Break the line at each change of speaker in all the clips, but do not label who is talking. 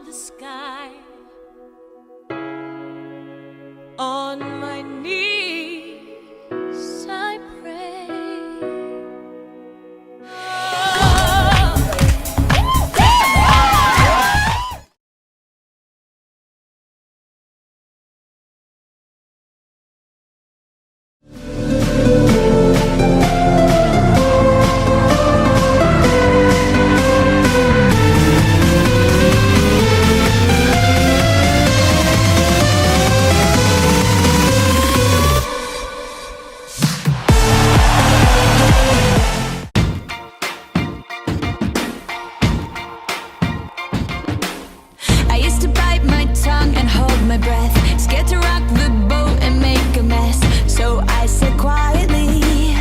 the sky. On my knees I pray. I used to bite my tongue and hold my breath, scared to rock the boat and make a mess. So I said quietly,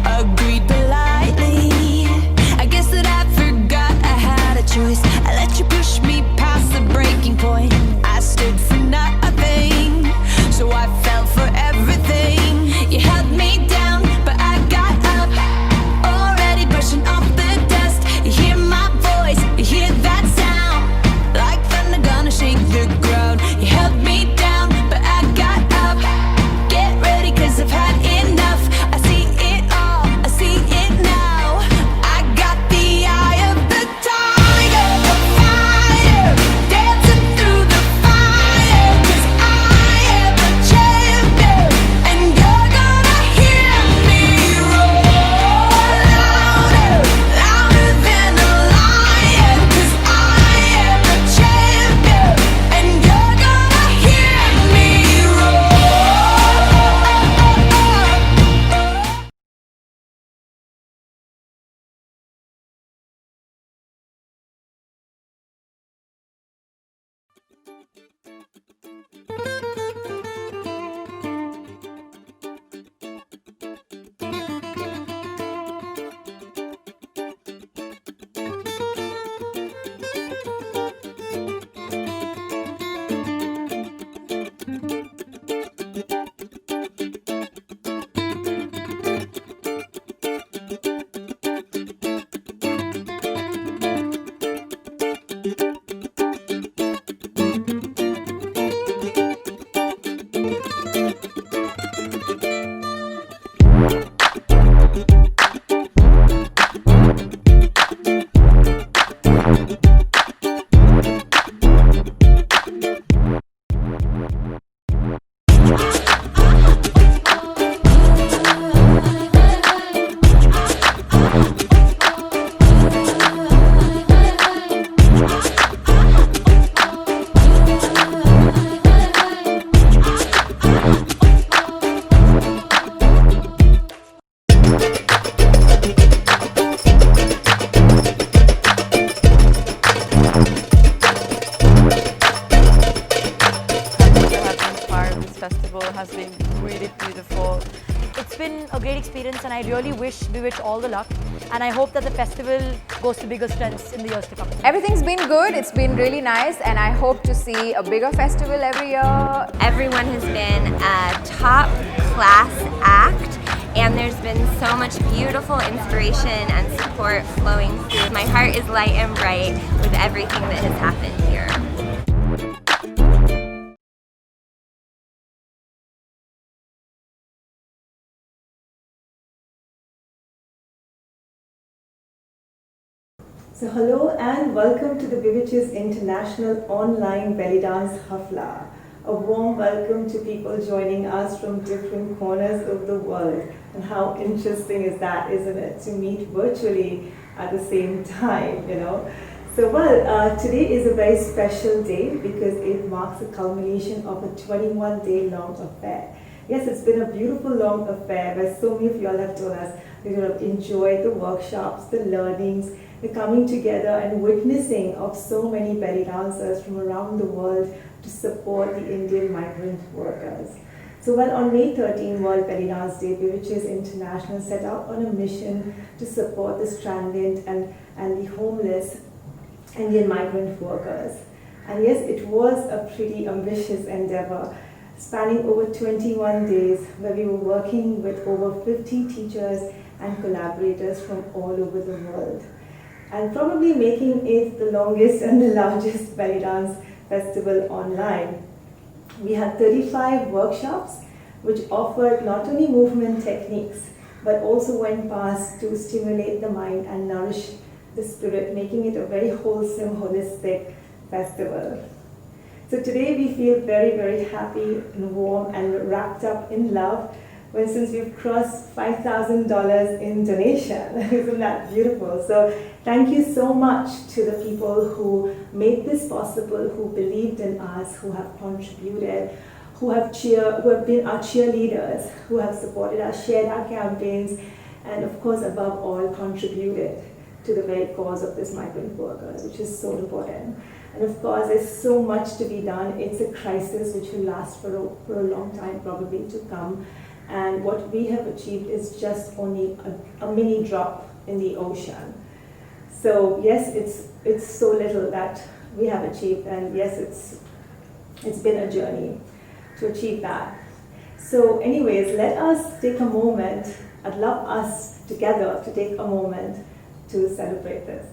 agreed politely. I guess that I forgot I had a choice. I let you push me past the breaking point. I stood for nothing, so I fell for everything. You held me down, but I got up, already brushing off the dust. You hear my voice, you hear that sound, like thunder gonna shake the ground. You held me down, but I got up. Get ready, cause I've had enough. I see it all, I see it now. I got the eye of the tiger, the fire, dancing through the fire. Cause I am a champion, and you're gonna hear me roar louder, louder than a lion. Cause I am a champion, and you're gonna hear me roar.
Festival has been really beautiful. It's been a great experience, and I really wish Bewitch all the luck, and I hope that the festival goes to bigger strengths in the years to come.
Everything's been good, it's been really nice, and I hope to see a bigger festival every year.
Everyone has been a top class act, and there's been so much beautiful inspiration and support flowing through. My heart is light and bright with everything that has happened here.
So hello and welcome to the Bewitch's International Online Belly Dance Hafla. A warm welcome to people joining us from different corners of the world. And how interesting is that, isn't it, to meet virtually at the same time, you know. So today is a very special day because it marks the culmination of a 21-day long affair. Yes, it's been a beautiful long affair where so many of you all have told us you have enjoyed the workshops, the learnings, the coming together and witnessing of so many belly dancers from around the world to support the Indian migrant workers. So on May 13, World Belly Dance Day, Bewitches International set out on a mission to support the stranded and the homeless Indian migrant workers. And yes, it was a pretty ambitious endeavor, spanning over 21 days, where we were working with over 50 teachers and collaborators from all over the world. and probably making it the longest and the largest belly dance festival online. We had 35 workshops which offered not only movement techniques but also went past to stimulate the mind and nourish the spirit, making it a very wholesome, holistic festival. So today we feel very, very happy and warm and wrapped up in love since we've crossed $5,000 in donation. Isn't that beautiful? So thank you so much to the people who made this possible, who believed in us, who have contributed, who have been our cheerleaders, who have supported us, shared our campaigns, and of course, above all, contributed to the very cause of this migrant workers, which is so important. And of course, there's so much to be done. It's a crisis which will last for a long time probably to come. And what we have achieved is just only a mini drop in the ocean. So yes, it's so little that we have achieved, and yes, it's been a journey to achieve that. So anyways, let us take a moment. I'd love us together to take a moment to celebrate this.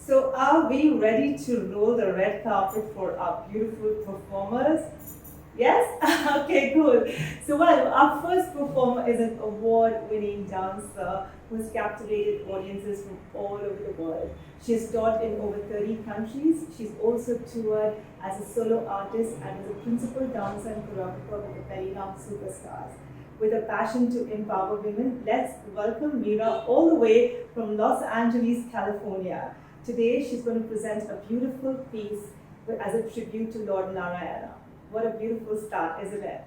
So are we ready to roll the red carpet for our beautiful performers? Yes? Okay, cool. So well, our first performer is an award-winning dancer who's captivated audiences from all over the world. She's taught in over 30 countries. She's also toured as a solo artist and as a principal dancer and choreographer with the belly dance superstars. With a passion to empower women, let's welcome Mira all the way from Los Angeles, California. Today, she's going to present a beautiful piece as a tribute to Lord Narayana. What a beautiful start, isn't it?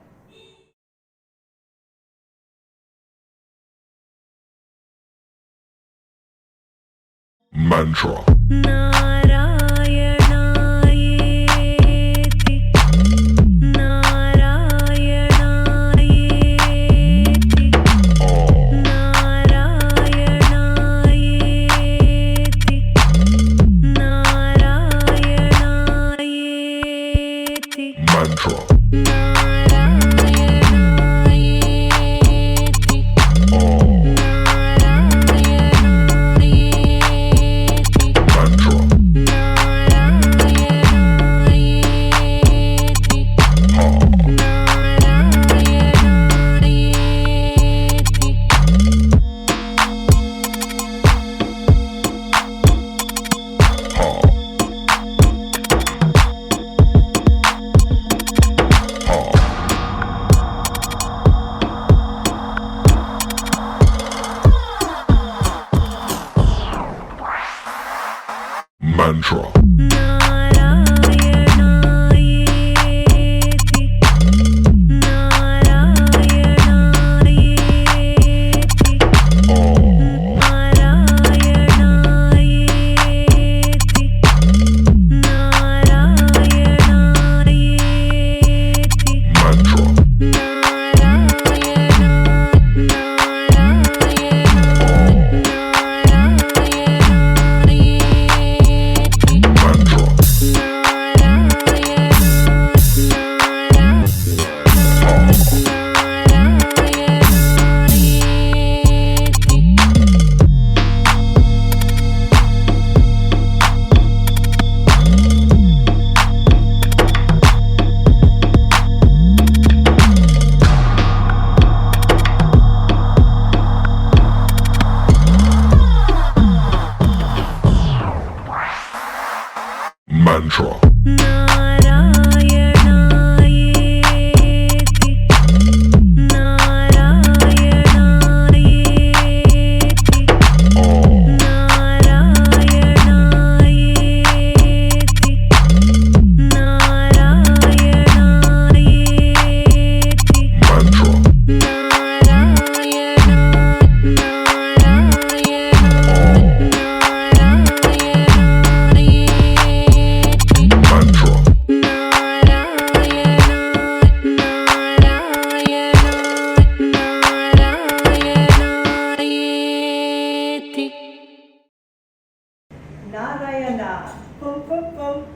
Mantra. Mantra.
Narayana. Pum pum pum.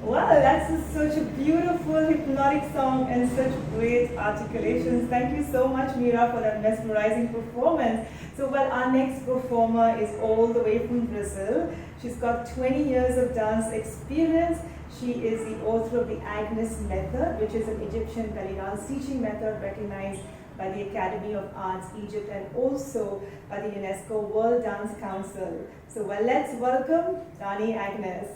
Wow, that's such a beautiful hypnotic song and such great articulations. Thank you so much, Mira, for that mesmerizing performance. So, well, our next performer is all the way from Brazil. She's got 20 years of dance experience. She is the author of the Agnes Method, which is an Egyptian belly dance teaching method recognized by the Academy of Arts Egypt and also by the UNESCO World Dance Council. So, well, let's welcome Dani Agnes.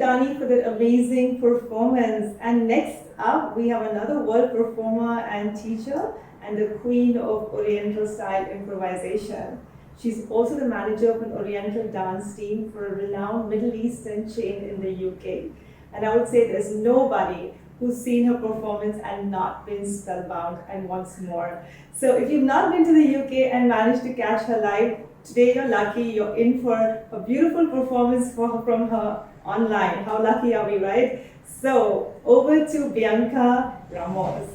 Dani for that amazing performance. And next up, we have another world performer and teacher and the queen of Oriental style improvisation. She's also the manager of an Oriental dance team for a renowned Middle Eastern chain in the UK. And I would say there's nobody who's seen her performance and not been spellbound and wants more. So if you've not been to the UK and managed to catch her live, today you're lucky. You're in for a beautiful performance from her online. How lucky are we, right? So over to Bianca Ramos.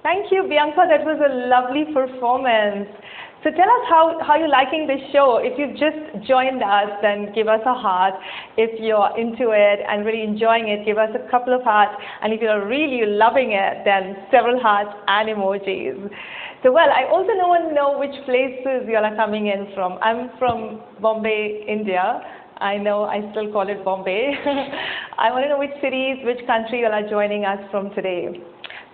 Thank you, Bianca. That was a lovely performance. So tell us how you're liking this show. If you've just joined us, then give us a heart. If you're into it and really enjoying it, give us a couple of hearts. And if you're really loving it, then several hearts and emojis. So well, I also want to know which places you all are coming in from. I'm from Bombay, India. I know I still call it Bombay. I want to know which cities, which country you all are joining us from today.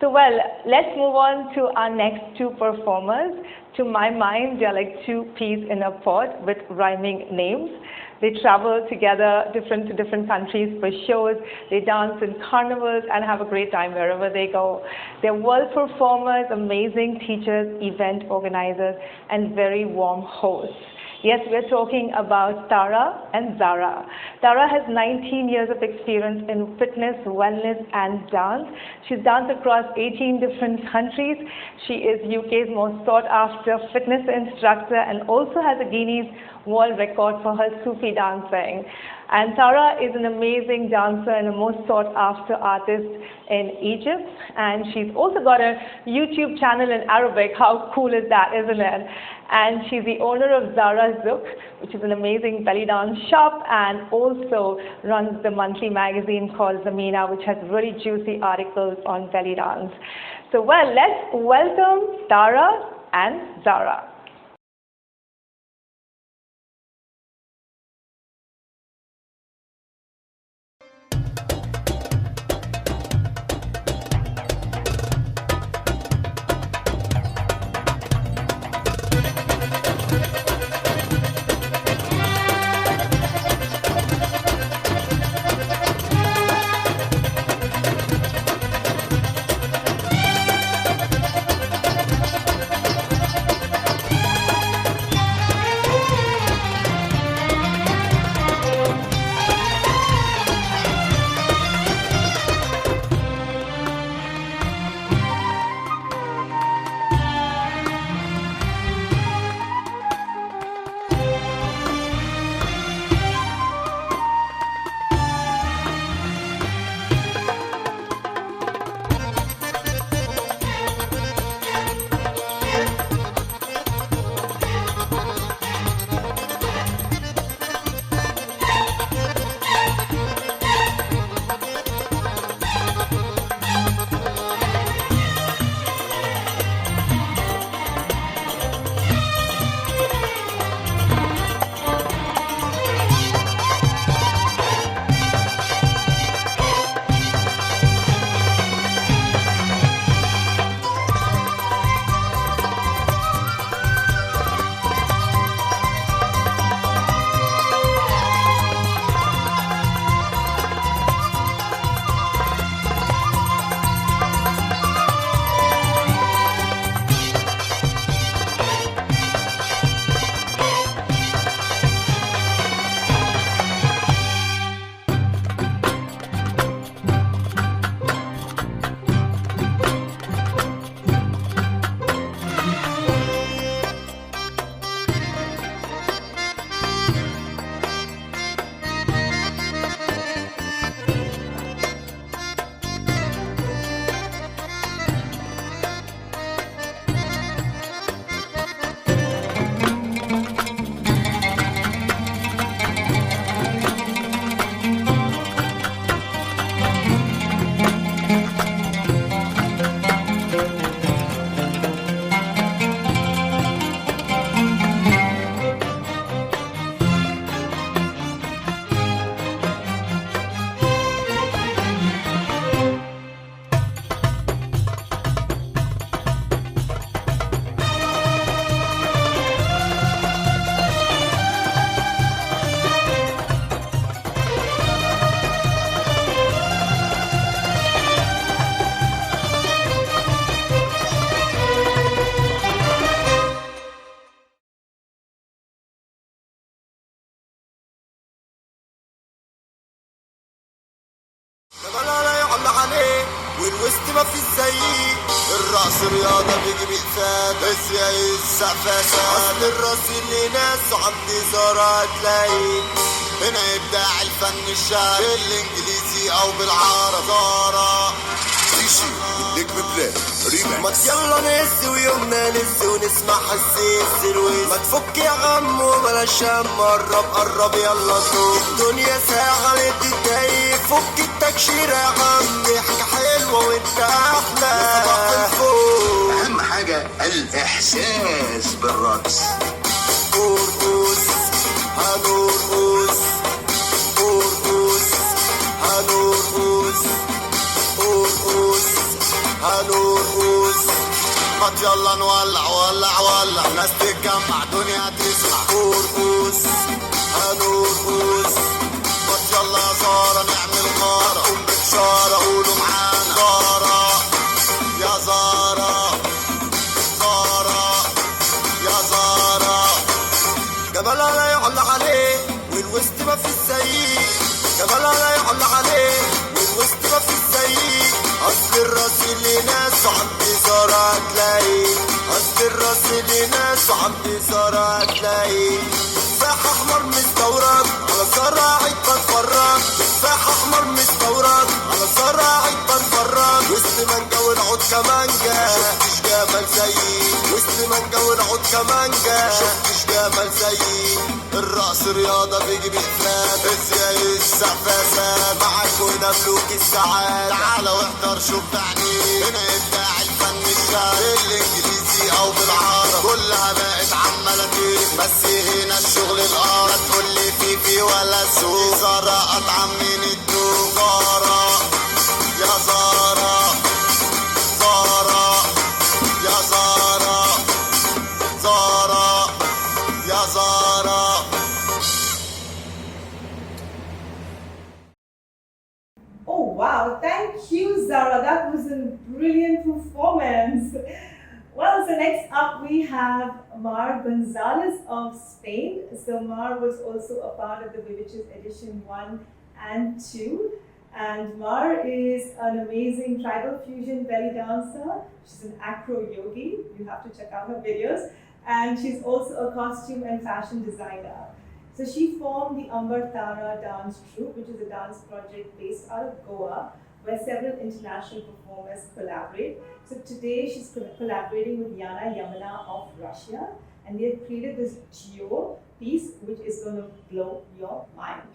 So well, let's move on to our next two performers. To my mind, they're like two peas in a pod with rhyming names. They travel together to different countries for shows. They dance in carnivals and have a great time wherever they go. They're world performers, amazing teachers, event organizers, and very warm hosts. Yes, we're talking about Tara and Zara. Tara has 19 years of experience in fitness, wellness, and dance. She's danced across 18 different countries. She is UK's most sought-after fitness instructor and also has a Guinness World Record for her Sufi dancing. And Tara is an amazing dancer and a most sought-after artist in Egypt. And she's also got a YouTube channel in Arabic. How cool is that, isn't it? And she's the owner of Zara Zouk, which is an amazing belly dance shop, and also runs the monthly magazine called Mira, which has really juicy articles on belly dance. So, well, let's welcome Tara and Zara.
والوسط ما في زيي الرقص رياضة بيجي بإقفال بس يا السقف أصل الراس اللي ناس وعندي زارة هتلاقي هنا إبداع الفن الشعبي بالإنجليزي أو بالعربي زارة شيشي النجم بلاد ريماكس ما يلا نهز ويومنا نهز ونسمع حسيس الويس ما تفك يا عم وبلاش هم قرب يلا نشوف الدنيا ساعة للدقايق فك التكشيرة يا عم ضحكة حلوة وانت أحلى أهم حاجة الإحساس بالرقص قرقص هنرقص قرقص هنرقص قرقص هنرقص ما يلا نولع ولع ولع ناس تتجمع دنيا تسمع قرقص هنرقص ما يلا يا زارة نعمل غارة قوم بشارة قولوا معانا زارة يا زارة زارة يا زارة جبل ناس وعندي زارة هتلاقي أصل الراس اللي ناس وعندي زارة هتلاقي تفاح أحمر مستورد على زراعي بتفرج تفاح أحمر مستورد على زراعي بتفرج وسط مانجا ونعود كمانجا شفتش جمال زيي وسط مانجا ونعود كمانجا شفتش جمال زيي الرقص رياضة بيجي بإفلام ازاي السقفة معاكوا هنا ملوك الساعات تعالى واحضر شوف بعدين هنا إبداع الفن الشعبي بالإنجليزي أو بالعربي كلها بقت عمالة تيجي بس هنا الشغل الأرض تقولي في ولا سوق زارة أطعم من الدوق زارة يا زارة زارة يا زارة زارة يا زارة.
Oh wow, thank you, Zara. That was a brilliant performance. Well, so next up we have Mar Gonzalez of Spain. So Mar was also a part of the Viviches edition 1 and 2. And Mar is an amazing tribal fusion belly dancer. She's an acro yogi. You have to check out her videos. And she's also a costume and fashion designer. So she formed the Ambartara dance troupe, which is a dance project based out of Goa, where several international performers collaborate. So today she's collaborating with Yana Yamana of Russia, and they have created this duo piece which is going to blow your mind.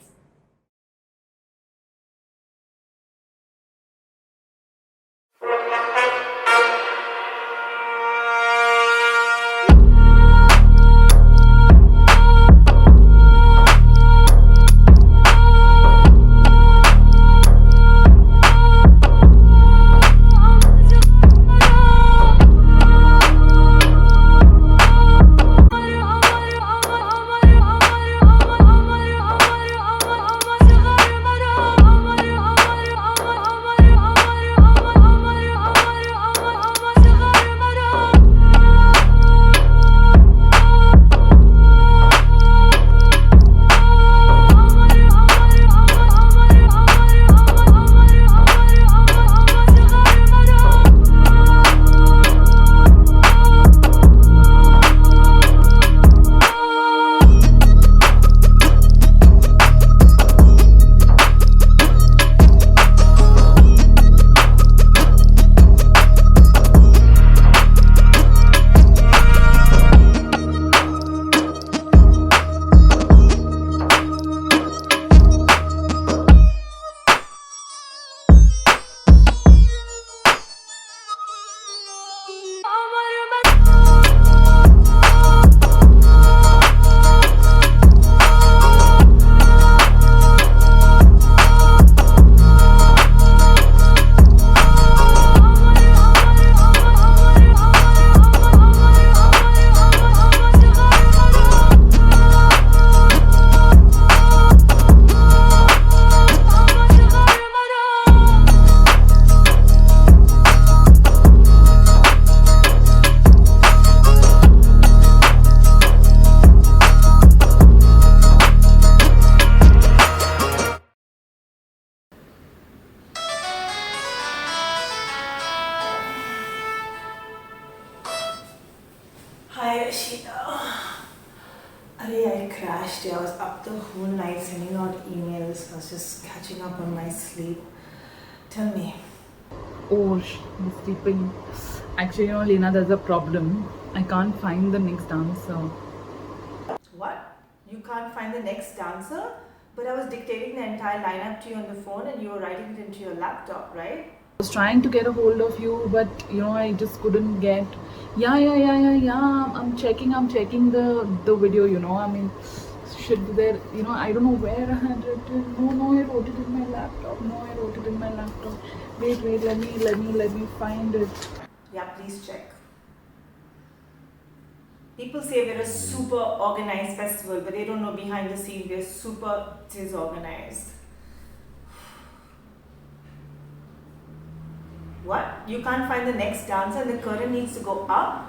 I crashed. I was up the whole night sending out emails. I was just catching up on my sleep. Tell me.
Oh, I'm sleeping. Actually, Lena, there's a problem. I can't find the next dancer.
What? You can't find the next dancer? But I was dictating the entire lineup to you on the phone and you were writing it into your laptop, right?
I was trying to get a hold of you, but I just couldn't get. Yeah. I'm checking the video. I mean, should be there. I don't know where I had written. No, I wrote it in my laptop. Wait. Let me find it.
Yeah, please check. People say we're a super organized festival, but they don't know behind the scenes we're super disorganized. What? You can't find the next dancer and the curtain needs to go up?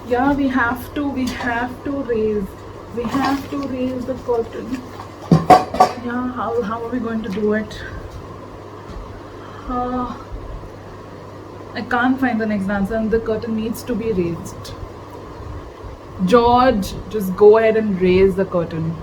Yeah, we have to raise the curtain. Yeah, how are we going to do it? I can't find the next dancer, and the curtain needs to be raised. George, just go ahead and raise the curtain.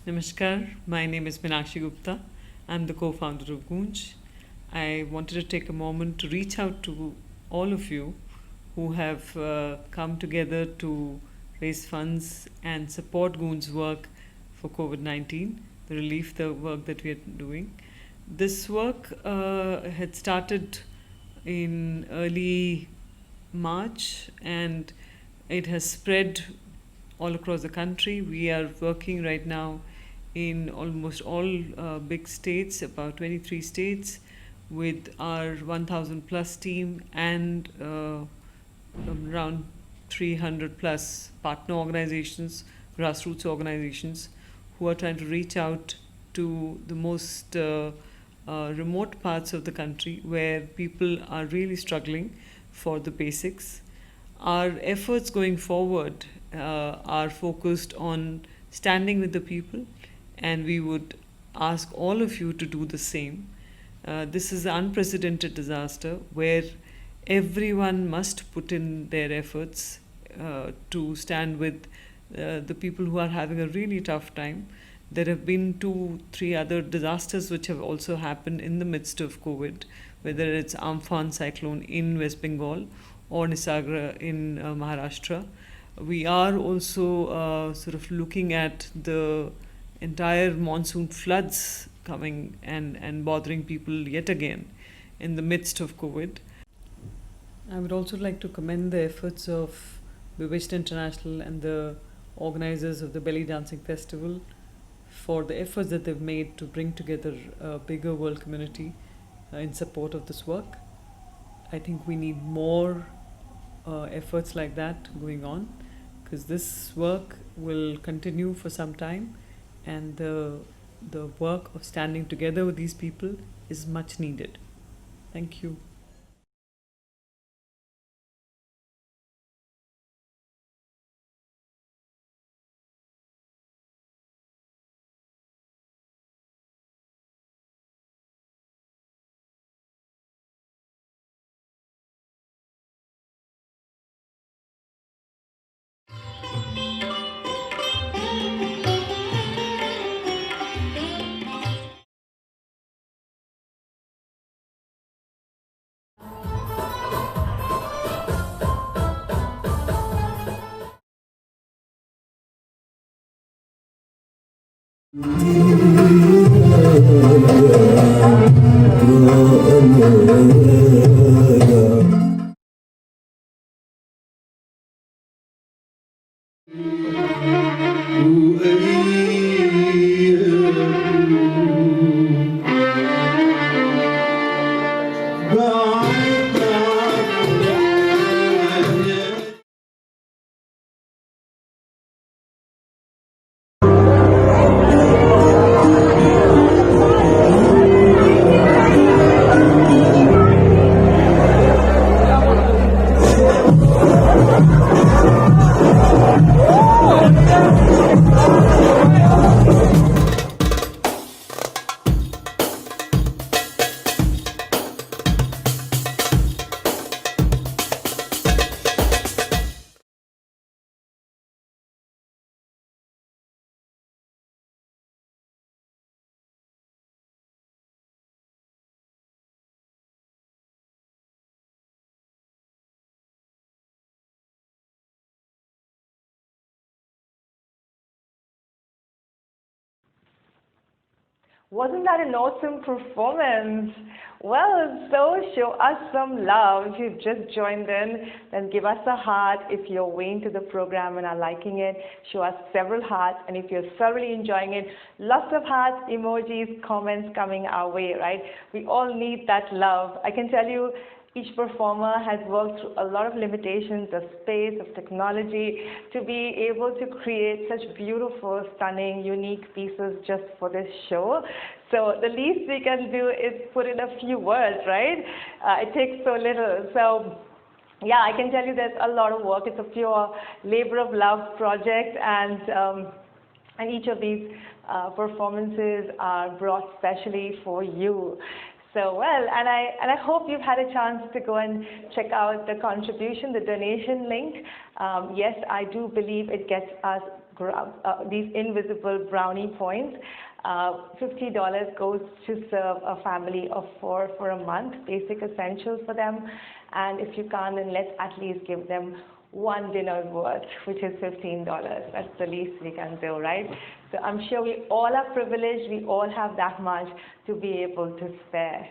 Namaskar, my name is Meenakshi Gupta. I'm the co-founder of Goonj. I wanted to take a moment to reach out to all of you who have come together to raise funds and support Goonj's work for COVID-19, the relief the work that we are doing. This work had started in early March and it has spread all across the country. We are working right now in almost all big states, about 23 states, with our 1,000 plus team and around 300 plus partner organizations, grassroots organizations, who are trying to reach out to the most remote parts of the country where people are really struggling for the basics. Our efforts going forward are focused on standing with the people, and we would ask all of you to do the same. This is an unprecedented disaster where everyone must put in their efforts to stand with the people who are having a really tough time. There have been 2-3 other disasters which have also happened in the midst of COVID, whether it's Amphan cyclone in West Bengal or Nisagra in Maharashtra. We are also sort of looking at the entire monsoon floods coming and bothering people yet again in the midst of COVID. I would also like to commend the efforts of Bewitched International and the organizers of the Belly Dancing Festival for the efforts that they've made to bring together a bigger world community in support of this work. I think we need more efforts like that going on, because this work will continue for some time, and the work of standing together with these people is much needed. Thank you.
Wasn't that an awesome performance? Well, so show us some love. If you've just joined in, then give us a heart. If you're way into the program and are liking it, show us several hearts. And if you're thoroughly enjoying it, lots of hearts, emojis, comments coming our way, right? We all need that love. I can tell you, each performer has worked through a lot of limitations of space, of technology, to be able to create such beautiful, stunning, unique pieces just for this show. So the least we can do is put in a few words, right? It takes so little. So yeah, I can tell you there's a lot of work. It's a pure labor of love project, and each of these performances are brought specially for you. So well, and I hope you've had a chance to go and check out the contribution, the donation link. Yes, I do believe it gets us these invisible brownie points. $50 goes to serve a family of 4 for a month, basic essentials for them. And if you can't, then let's at least give them one dinner's worth, which is $15. That's the least we can do, right? So I'm sure we all are privileged. We all have that much to be able to spare.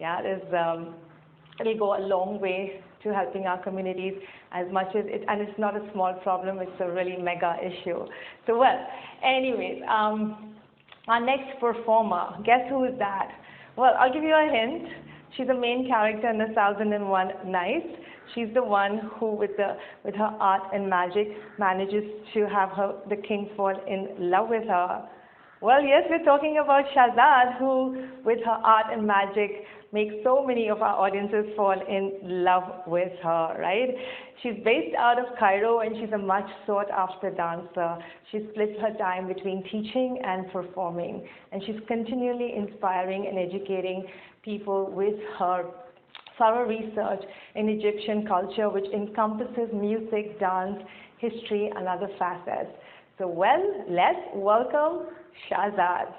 Yeah, it'll go a long way to helping our communities as much as it, and it's not a small problem. It's a really mega issue. So well, anyways, our next performer, guess who is that? Well, I'll give you a hint. She's the main character in the 1001 Nights. She's the one who, with her art and magic, manages to have the king fall in love with her. Well, yes, we're talking about Shazad, who, with her art and magic, makes so many of our audiences fall in love with her, right? She's based out of Cairo, and she's a much sought-after dancer. She splits her time between teaching and performing, and she's continually inspiring and educating people with her thorough research in Egyptian culture, which encompasses music, dance, history, and other facets. So, well, let's welcome Shazad.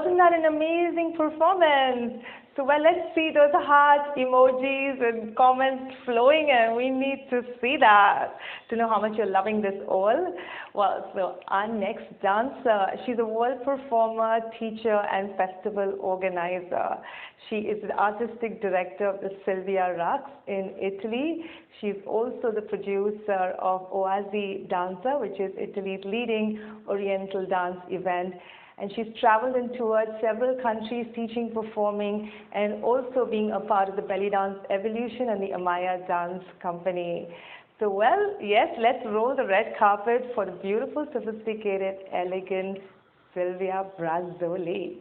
Wasn't that an amazing performance? So well, let's see those hearts, emojis, and comments flowing in. We need to see that to know how much you're loving this all. Well, so our next dancer, she's a world performer, teacher, and festival organizer. She is the artistic director of the Sylvia in Italy. She's also the producer of Oasi Danza, which is Italy's leading Oriental dance event. And she's traveled and toured several countries teaching, performing, and also being a part of the Belly Dance Evolution and the Amaya Dance Company. So, well, yes, let's roll the red carpet for the beautiful, sophisticated, elegant Sylvia Brazzoli.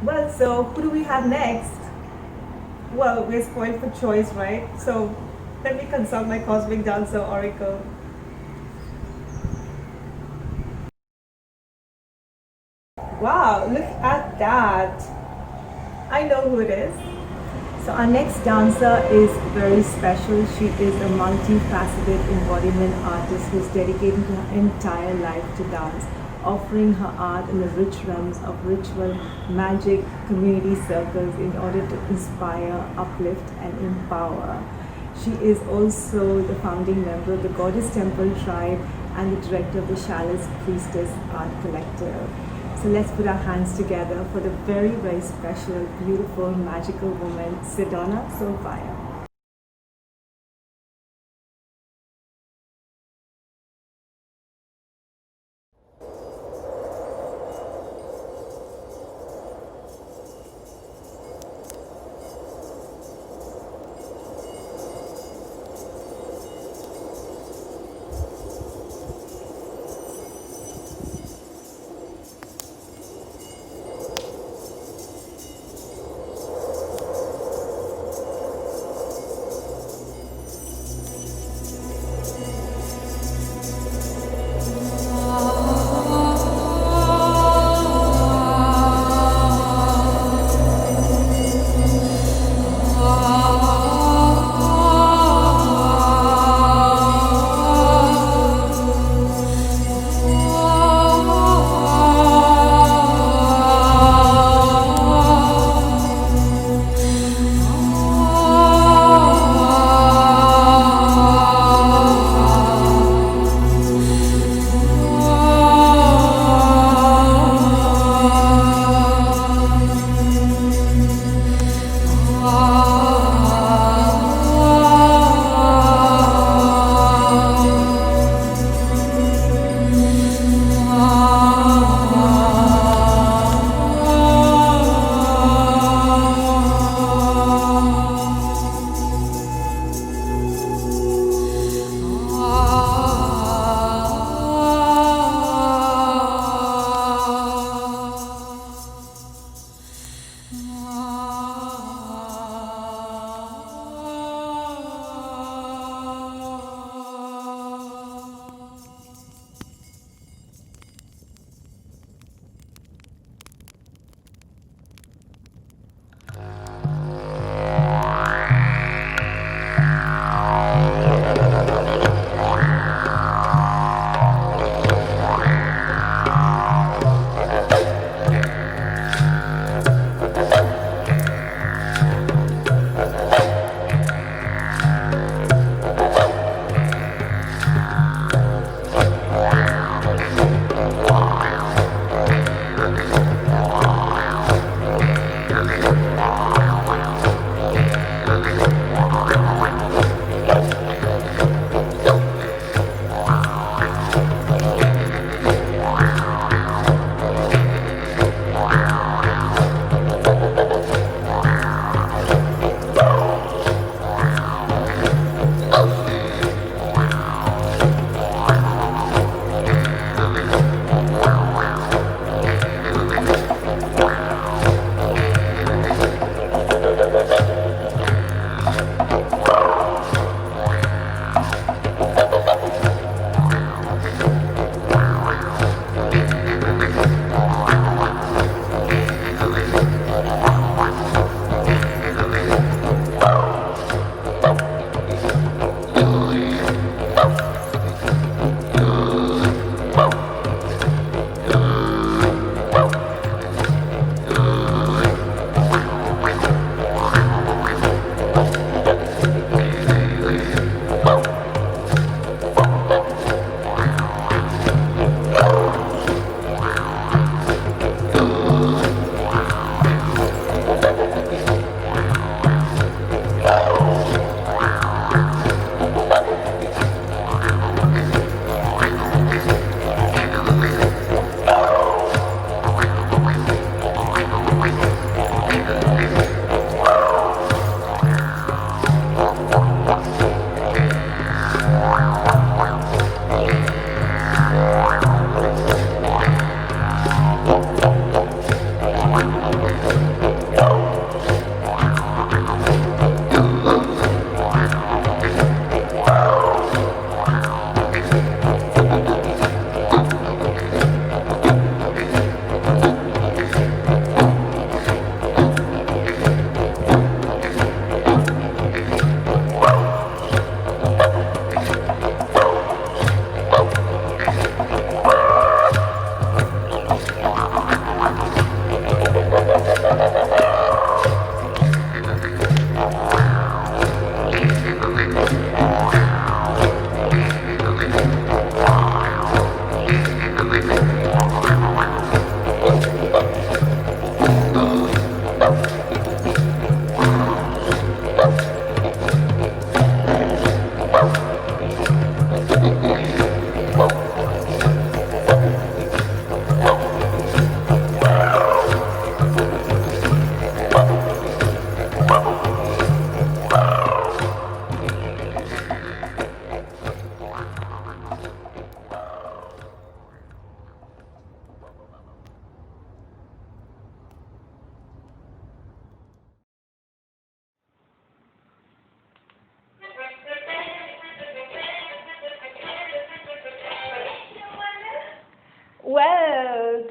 Well, so who do we have next? Well, we're spoiled for choice, right? So let me consult my cosmic dancer oracle. Wow, look at that. I know who it is. So our next dancer is very special. She is a multifaceted embodiment artist who's dedicating her entire life to dance, offering her art in the rich realms of ritual, magic, community circles in order to inspire, uplift, and empower. She is also the founding member of the Goddess Temple Tribe and the director of the Chalice Priestess Art Collective. So let's put our hands together for the very, very special, beautiful, magical woman, Sedona Sylvia.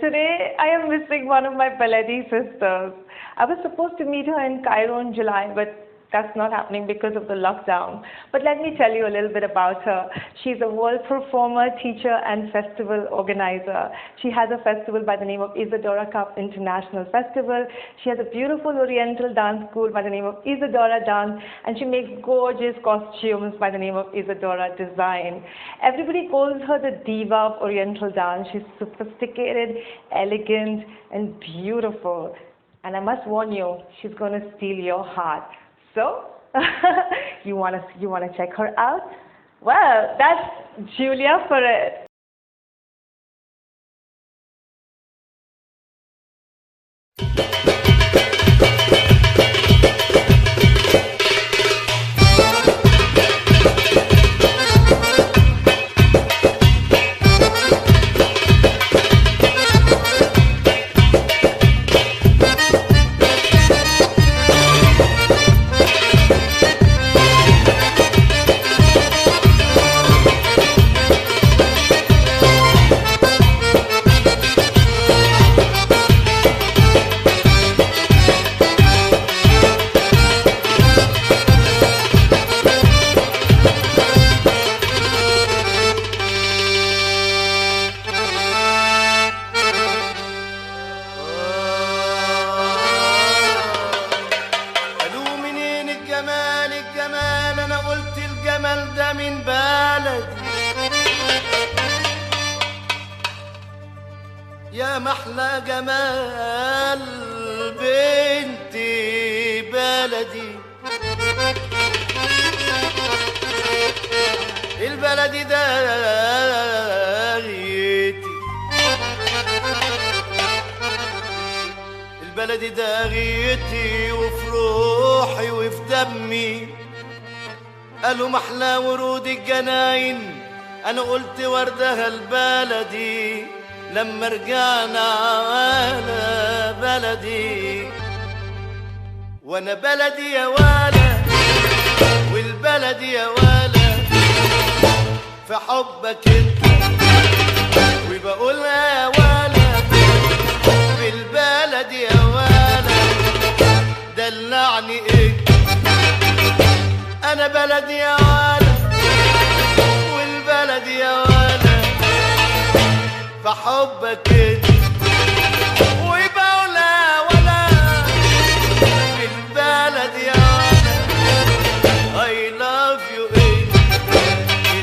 today I am missing one of my Baladi sisters. I was supposed to meet her in Cairo in July, but that's not happening because of the lockdown. But let me tell you a little bit about her. She's a world performer, teacher, and festival organizer. She has a festival by the name of Isadora Cup International Festival. She has a beautiful Oriental dance school by the name of Isadora Dance, and she makes gorgeous costumes by the name of Isadora Design. Everybody calls her the diva of Oriental dance. She's sophisticated, elegant, and beautiful. And I must warn you, she's going to steal your heart. So, you wanna check her out? Well, that's Julia for it.
يا محلى جمال بنتي بلدي البلدي داغيتي البلدي داغيتي وفي روحي وفي دمي قالوا محلى ورود الجناين انا قلت وردها البلدي لما رجعنا على بلدي وانا بلدي يا ولا والبلدي يا ولا في حبك انت وبقولها يا ولا بالبلد يا ولا دلعني ايه انا بلدي يا ولا والبلد يا ولا في حبك انت وبقولها ولا بالبلد يا ولا I love you ايه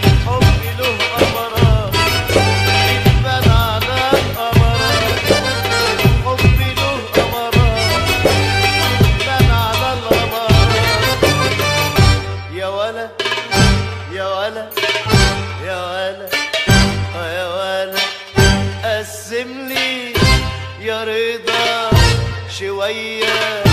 الحب له أمراض يتبان على الأمراض الحب له أمراض يتبان على الأمراض يا ولا يا ولا يا ولا يا ولا قسم لي يا رضا شوية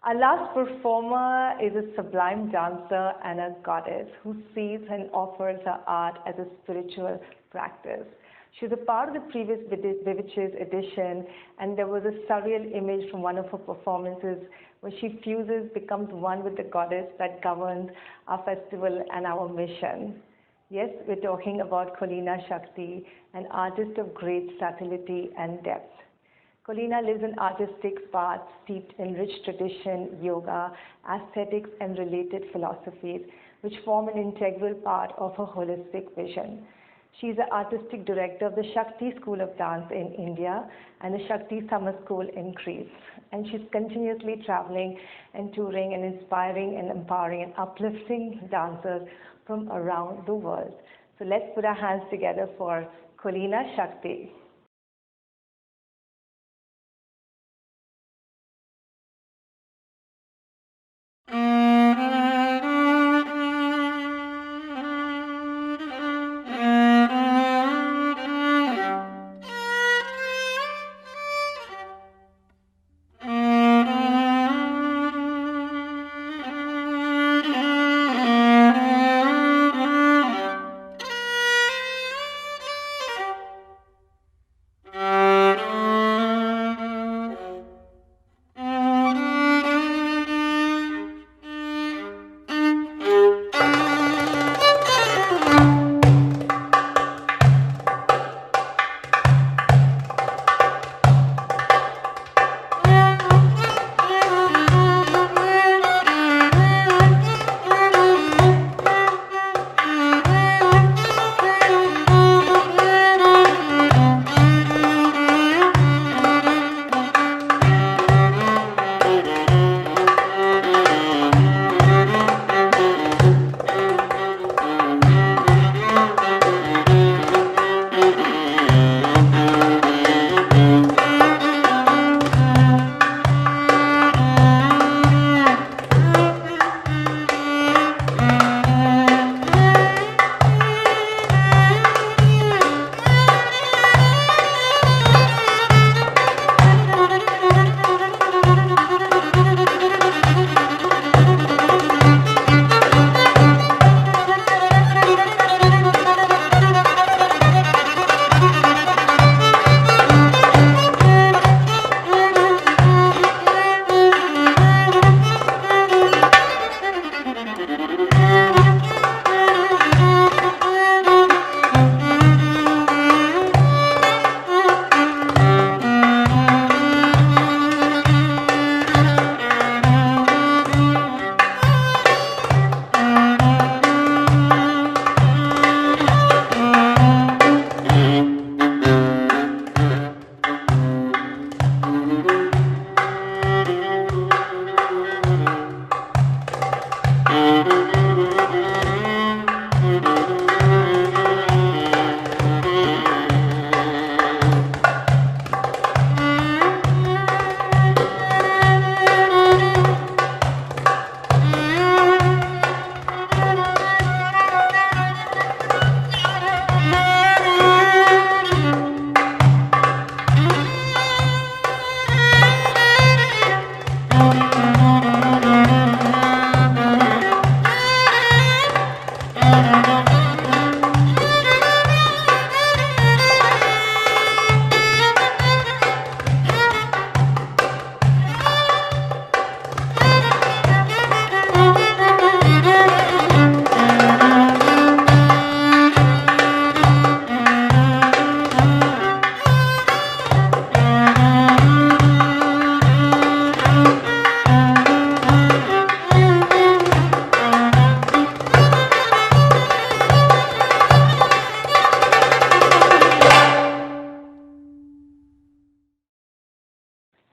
Our last performer is a sublime dancer and a goddess who sees and offers her art as a spiritual practice. She was a part of the previous Bewitches edition, and there was a surreal image from one of her performances where she fuses, becomes one with the goddess that governs our festival and our mission. Yes, we're talking about Kolina Shakti, an artist of great subtlety and depth. Kolina lives an artistic path steeped in rich tradition, yoga, aesthetics, and related philosophies, which form an integral part of her holistic vision. She is the artistic director of the Shakti School of Dance in India and the Shakti Summer School in Greece. And she's continuously traveling and touring and inspiring and empowering and uplifting dancers from around the world. So let's put our hands together for Kolina Shakti.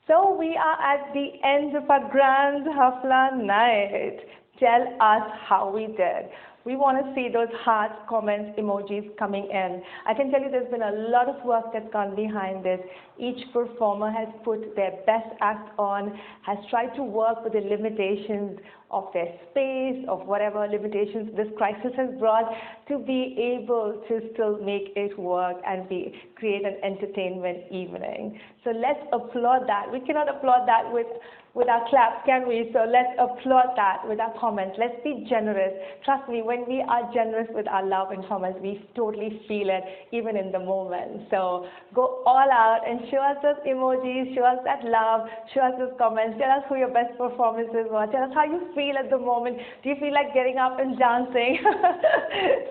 So we are at the end of our grand Hafla night. Tell us how we did. We want to see those hearts, comments, emojis coming in. I can tell you there's been a lot of work that's gone behind this. Each performer has put their best act on, has tried to work with the limitations of their space, of whatever limitations this crisis has brought, to be able to still make it work and create an entertainment evening. So let's applaud that. We cannot applaud that with our claps, can we? So let's applaud that with our comments. Let's be generous. Trust me, when we are generous with our love and comments, we totally feel it, even in the moment. So go all out and show us those emojis, show us that love, show us those comments, tell us who your best performances were, tell us how you feel at the moment. Do you feel like getting up and dancing?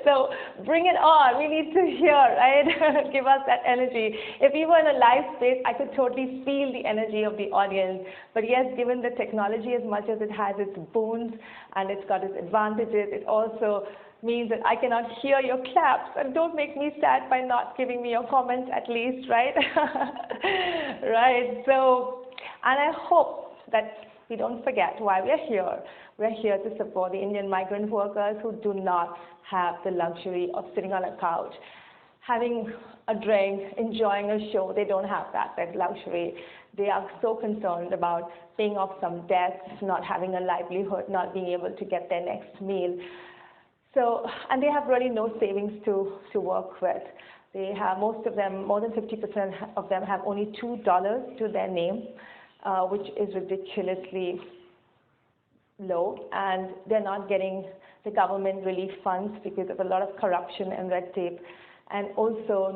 So bring it on. We need to hear, right? Give us that energy. If we were in a live space, I could totally feel the energy of the audience. But yes, given the technology, as much as it has its boons and it's got its advantages, it also means that I cannot hear your claps. And don't make me sad by not giving me your comments at least, right? Right. So, and I hope that we don't forget why we're here. We're here to support the Indian migrant workers who do not have the luxury of sitting on a couch, having a drink, enjoying a show. They don't have that luxury. They are so concerned about paying off some debts, not having a livelihood, not being able to get their next meal. So, and they have really no savings to work with. They have, most of them, more than 50% of them have only $2 to their name, which is ridiculously low, and they're not getting the government relief funds because of a lot of corruption and red tape. And also,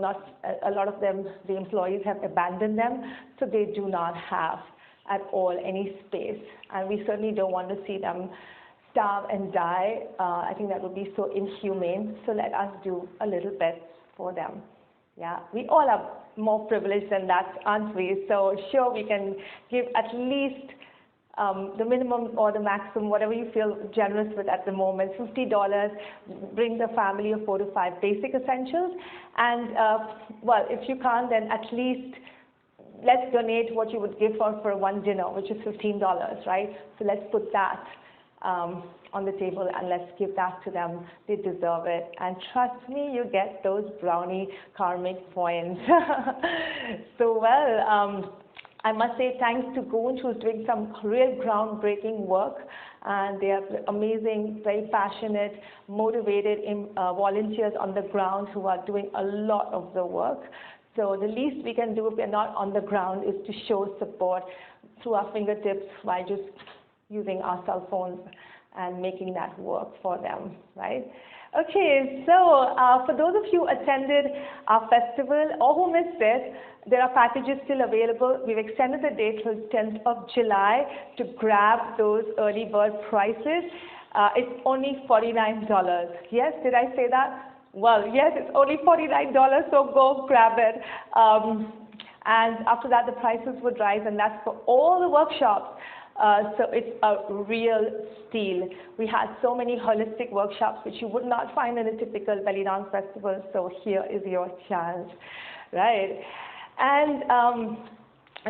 a lot of them, the employees have abandoned them, so they do not have at all any space. And we certainly don't want to see them starve and die. I think that would be so inhumane. So let us do a little bit for them. Yeah, we all are more privileged than that, aren't we? So sure, we can give at least the minimum or the maximum, whatever you feel generous with at the moment, $50, bring the family of 4 to 5 basic essentials. And well, if you can't, then at least let's donate what you would give for one dinner, which is $15, right? So let's put that on the table and let's give that to them. They deserve it. And trust me, you get those brownie karmic points. So well, I must say thanks to Goonj, who's doing some real groundbreaking work. And they are amazing, very passionate, motivated volunteers on the ground who are doing a lot of the work. So the least we can do if we're not on the ground is to show support through our fingertips by just using our cell phones and making that work for them, right? Okay, so for those of you who attended our festival or who missed it, there are packages still available. We've extended the date till 10th of July to grab those early bird prices. It's only $49. Yes, did I say that? Well, yes, it's only $49, so go grab it. And after that, the prices would rise, and that's for all the workshops. So it's a real steal. We had so many holistic workshops which you would not find in a typical belly dance festival, so here is your chance, right? And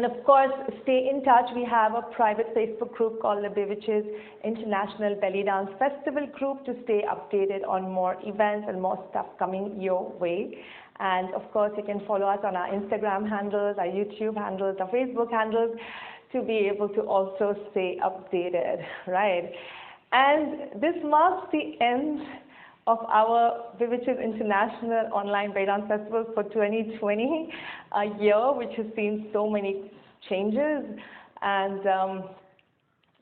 of course, stay in touch. We have a private Facebook group called the Bewitches International Belly Dance Festival Group to stay updated on more events and more stuff coming your way. And of course, you can follow us on our Instagram handles, our YouTube handles, our Facebook handles, to be able to also stay updated, right? And this marks the end of our Bewitches International Online Belly Dance Festival for 2020, a year which has seen so many changes. And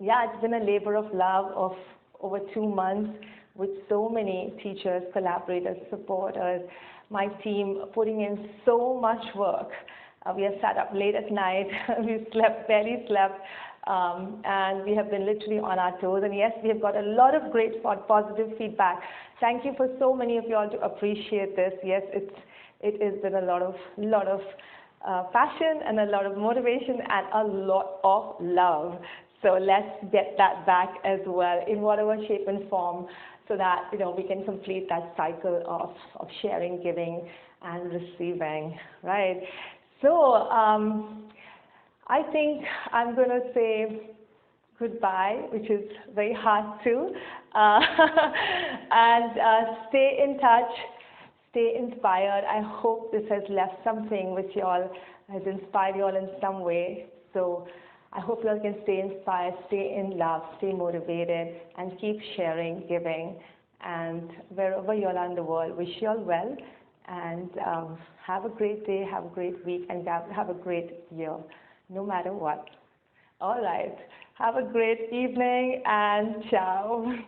yeah, it's been a labor of love of over 2 months with so many teachers, collaborators, supporters, my team putting in so much work. We have sat up late at night, we barely slept, and we have been literally on our toes. And yes, we have got a lot of great positive feedback. Thank you for so many of you all to appreciate this. Yes, it has been a lot of passion and a lot of motivation and a lot of love. So let's get that back as well in whatever shape and form, so that we can complete that cycle of sharing, giving, and receiving, right? So I think I'm going to say goodbye, which is very hard too. And stay in touch, stay inspired. I hope this has left something with you all, has inspired you all in some way. So I hope you all can stay inspired, stay in love, stay motivated, and keep sharing, giving. And wherever you all are in the world, wish you all well. And have a great day, have a great week, and have a great year, no matter what. All right. Have a great evening, and ciao.